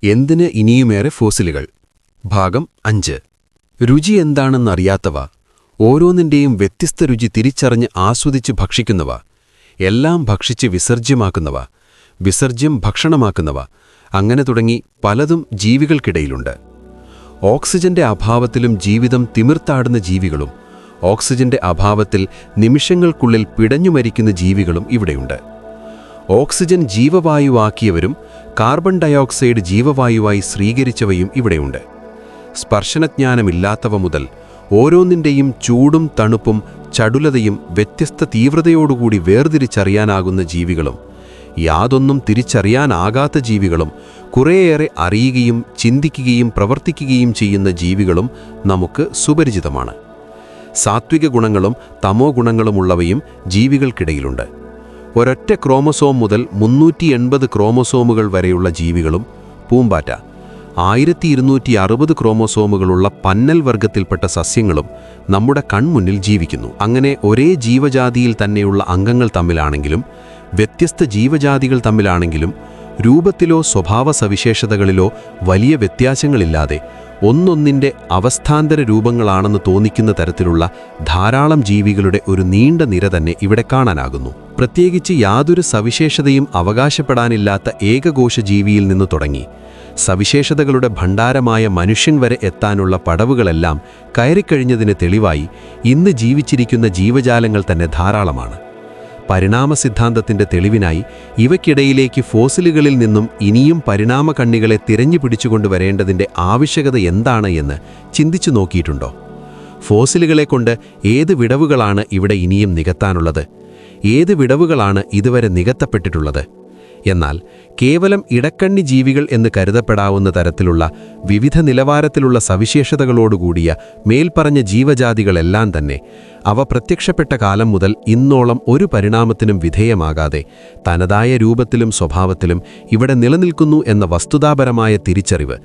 എന്തിന് ഇനിയുമേറെ ഫോസിലുകൾ. ഭാഗം 5. രുചി എന്താണെന്നറിയാത്തവ, ഓരോന്നിന്റെയും വ്യത്യസ്ത രുചി തിരിച്ചറിഞ്ഞ് ആസ്വദിച്ച് ഭക്ഷിക്കുന്നവ, എല്ലാം ഭക്ഷിച്ച് വിസർജ്യമാക്കുന്നവ, വിസർജ്യം ഭക്ഷണമാക്കുന്നവ, അങ്ങനെ തുടങ്ങി പലതും ജീവികൾക്കിടയിലുണ്ട്. ഓക്സിജന്റെ അഭാവത്തിലും ജീവിതം തിമിർത്താടുന്ന ജീവികളും, ഓക്സിജന്റെ അഭാവത്തിൽ നിമിഷങ്ങൾക്കുള്ളിൽ പിടഞ്ഞുമരിക്കുന്ന ജീവികളും ഇവിടെയുണ്ട്. ഓക്സിജൻ ജീവവായുവാക്കിയവരും കാർബൺ ഡയോക്സൈഡ് ജീവവായുവായി സ്വീകരിച്ചവയും ഇവിടെയുണ്ട്. സ്പർശനജ്ഞാനമില്ലാത്തവ മുതൽ ഓരോന്നിൻ്റെയും ചൂടും തണുപ്പും ചടുലതയും വ്യത്യസ്ത തീവ്രതയോടുകൂടി വേർതിരിച്ചറിയാനാകുന്ന ജീവികളും, യാതൊന്നും തിരിച്ചറിയാനാകാത്ത ജീവികളും, കുറേയേറെ അറിയുകയും ചിന്തിക്കുകയും പ്രവർത്തിക്കുകയും ചെയ്യുന്ന ജീവികളും നമുക്ക് സുപരിചിതമാണ്. സാത്വിക ഗുണങ്ങളും തമോ ഗുണങ്ങളുമുള്ളവയും ജീവികൾക്കിടയിലുണ്ട്. ഒരൊറ്റ ക്രോമസോം മുതൽ 380 ക്രോമസോമുകൾ വരെയുള്ള ജീവികളും, പൂമ്പാറ്റ, 1260 ക്രോമസോമുകളുള്ള പന്നൽ വർഗത്തിൽപ്പെട്ട സസ്യങ്ങളും നമ്മുടെ കൺമുന്നിൽ ജീവിക്കുന്നു. അങ്ങനെ ഒരേ ജീവജാതിയിൽ തന്നെയുള്ള അംഗങ്ങൾ തമ്മിലാണെങ്കിലും, വ്യത്യസ്ത ജീവജാതികൾ തമ്മിലാണെങ്കിലും, രൂപത്തിലോ സ്വഭാവ സവിശേഷതകളിലോ വലിയ വ്യത്യാസങ്ങളില്ലാതെ ഒന്നൊന്നിൻ്റെ അവസ്ഥാന്തര രൂപങ്ങളാണെന്ന് തോന്നിക്കുന്ന തരത്തിലുള്ള ധാരാളം ജീവികളുടെ ഒരു നീണ്ട നിര തന്നെ ഇവിടെ കാണാനാകുന്നു. പ്രത്യേകിച്ച് യാതൊരു സവിശേഷതയും അവകാശപ്പെടാനില്ലാത്ത ഏകകോശ ജീവിയിൽ നിന്ന് തുടങ്ങി സവിശേഷതകളുടെ ഭണ്ഡാരമായ മനുഷ്യൻ വരെ എത്താനുള്ള പടവുകളെല്ലാം കയറിക്കഴിഞ്ഞതിന് തെളിവായി ഇന്ന് ജീവിച്ചിരിക്കുന്ന ജീവജാലങ്ങൾ തന്നെ ധാരാളമാണ്. പരിണാമസിദ്ധാന്തത്തിന്റെ തെളിവിനായി ഇവയ്ക്കിടയിലേക്ക് ഫോസിലുകളിൽ നിന്നും ഇനിയും പരിണാമ കണ്ണികളെ തിരഞ്ഞു പിടിച്ചുകൊണ്ടുവരേണ്ടതിൻ്റെ ആവശ്യകത എന്താണ് എന്ന് ചിന്തിച്ചു നോക്കിയിട്ടുണ്ടോ? ഫോസിലുകളെക്കൊണ്ട് ഏത് വിടവുകളാണ് ഇവിടെ ഇനിയും നികത്താനുള്ളത്? ഏത് വിടവുകളാണ് ഇതുവരെ നികത്തപ്പെട്ടിട്ടുള്ളത്? എന്നാൽ കേവലം ഇടക്കണ്ണി ജീവികൾ എന്ന് കരുതപ്പെടാവുന്ന തരത്തിലുള്ള വിവിധ നിലവാരത്തിലുള്ള സവിശേഷതകളോടുകൂടിയ മേൽപ്പറഞ്ഞ ജീവജാതികളെല്ലാം തന്നെ അവ പ്രത്യക്ഷപ്പെട്ട കാലം മുതൽ ഇന്നോളം ഒരു പരിണാമത്തിനും വിധേയമാകാതെ തനതായ രൂപത്തിലും സ്വഭാവത്തിലും ഇവിടെ നിലനിൽക്കുന്നു എന്ന വസ്തുതാപരമായ തിരിച്ചറിവ്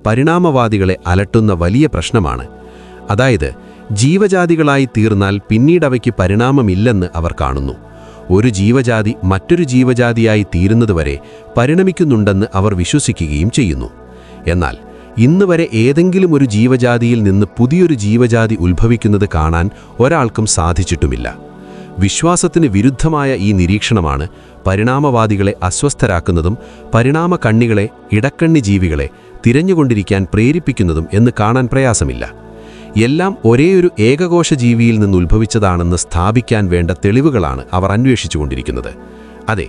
പരിണാമവാദികളെ അലട്ടുന്ന വലിയ പ്രശ്നമാണ്. അതായത്, ജീവജാതികളായി തീർന്നാൽ പിന്നീടവയ്ക്ക് പരിണാമമില്ലെന്ന് അവർ കാണുന്നു. ഒരു ജീവജാതി മറ്റൊരു ജീവജാതിയായി തീരുന്നതുവരെ പരിണമിക്കുന്നുണ്ടെന്ന് അവർ വിശ്വസിക്കുകയും ചെയ്യുന്നു. എന്നാൽ ഇന്ന് വരെ ഏതെങ്കിലും ഒരു ജീവജാതിയിൽ നിന്ന് പുതിയൊരു ജീവജാതി ഉത്ഭവിക്കുന്നത് കാണാൻ ഒരാൾക്കും സാധിച്ചിട്ടുമില്ല. വിശ്വാസത്തിന് വിരുദ്ധമായ ഈ നിരീക്ഷണമാണ് പരിണാമവാദികളെ അസ്വസ്ഥരാക്കുന്നതും പരിണാമ കണ്ണികളെ, ഇടക്കണ്ണി ജീവികളെ തിരഞ്ഞുകൊണ്ടിരിക്കാൻ പ്രേരിപ്പിക്കുന്നതും എന്ന് കാണാൻ പ്രയാസമില്ല. എല്ലാം ഒരേയൊരു ഏകകോശ ജീവിയിൽ നിന്ന് ഉത്ഭവിച്ചതാണെന്ന് സ്ഥാപിക്കാൻ വേണ്ട തെളിവുകളാണ് അവർ അന്വേഷിച്ചുകൊണ്ടിരിക്കുന്നത്. അതെ,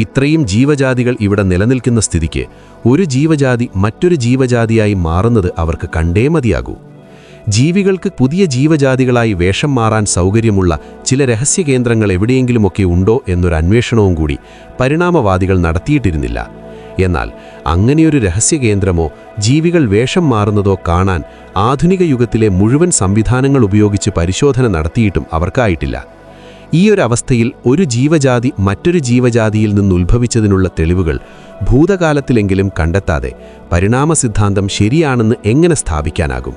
ഇത്രയും ജീവജാതികൾ ഇവിടെ നിലനിൽക്കുന്ന സ്ഥിതിക്ക് ഒരു ജീവജാതി മറ്റൊരു ജീവജാതിയായി മാറുന്നത് അവർക്ക് കണ്ടേ മതിയാകൂ. ജീവികൾക്ക് പുതിയ ജീവജാതികളായി വേഷം മാറാൻ സൗകര്യമുള്ള ചില രഹസ്യകേന്ദ്രങ്ങൾ എവിടെയെങ്കിലുമൊക്കെ ഉണ്ടോ എന്നൊരു അന്വേഷണവും കൂടി പരിണാമവാദികൾ നടത്തിയിട്ടിരുന്നില്ല. എന്നാൽ അങ്ങനെയൊരു രഹസ്യകേന്ദ്രമോ ജീവികൾ വേഷം മാറുന്നതോ കാണാൻ ആധുനിക യുഗത്തിലെ മുഴുവൻ സംവിധാനങ്ങൾ ഉപയോഗിച്ച് പരിശോധന നടത്തിയിട്ടും അവർക്കായിട്ടില്ല. ഈയൊരവസ്ഥയിൽ ഒരു ജീവജാതി മറ്റൊരു ജീവജാതിയിൽ നിന്ന് ഉത്ഭവിച്ചതിനുള്ള തെളിവുകൾ ഭൂതകാലത്തിലെങ്കിലും കണ്ടെത്താതെ പരിണാമസിദ്ധാന്തം ശരിയാണെന്ന് എങ്ങനെ സ്ഥാപിക്കാനാകും?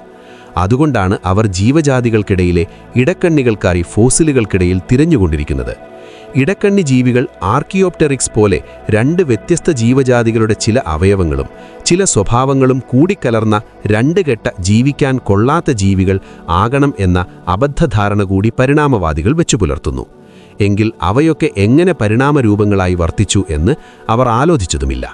അതുകൊണ്ടാണ് അവർ ജീവജാതികൾക്കിടയിലെ ഇടക്കണ്ണികൾക്കായി ഫോസിലുകൾക്കിടയിൽ തിരഞ്ഞുകൊണ്ടിരിക്കുന്നത്. ഇടക്കണ്ണി ജീവികൾ ആർക്കിയോപ്റ്റെറിക്സ് പോലെ രണ്ട് വ്യത്യസ്ത ജീവജാതികളുടെ ചില അവയവങ്ങളും ചില സ്വഭാവങ്ങളും കൂടിക്കലർന്ന രണ്ട് കെട്ട ജീവിക്കാൻ കൊള്ളാത്ത ജീവികൾ ആകണം എന്ന അബദ്ധധാരണ കൂടി പരിണാമവാദികൾ വെച്ചുപുലർത്തുന്നു. എങ്കിൽ അവയൊക്കെ എങ്ങനെ പരിണാമരൂപങ്ങളായി വർത്തിച്ചു എന്ന് അവർ ആലോചിച്ചതുമില്ല.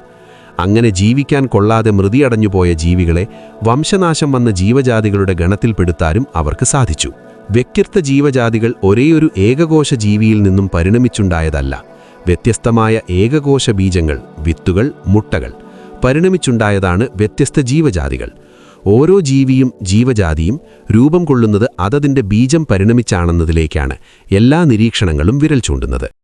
അങ്ങനെ ജീവിക്കാൻ കൊള്ളാതെ മൃതിയടഞ്ഞുപോയ ജീവികളെ വംശനാശം വന്ന ജീവജാതികളുടെ ഗണത്തിൽപ്പെടുത്താനും അവർക്ക് സാധിച്ചു. വ്യത്യസ്ത ജീവജാതികൾ ഒരേയൊരു ഏകകോശ ജീവിയിൽ നിന്നും പരിണമിച്ചുണ്ടായതല്ല. വ്യത്യസ്തമായ ഏകകോശ ബീജങ്ങൾ, വിത്തുകൾ, മുട്ടകൾ പരിണമിച്ചുണ്ടായതാണ് വ്യത്യസ്ത ജീവജാതികൾ. ഓരോ ജീവിയും ജീവജാതിയും രൂപം കൊള്ളുന്നത് അതതിൻ്റെ ബീജം പരിണമിച്ചാണെന്നതിലേക്കാണ് എല്ലാ നിരീക്ഷണങ്ങളും വിരൽ ചൂണ്ടുന്നത്.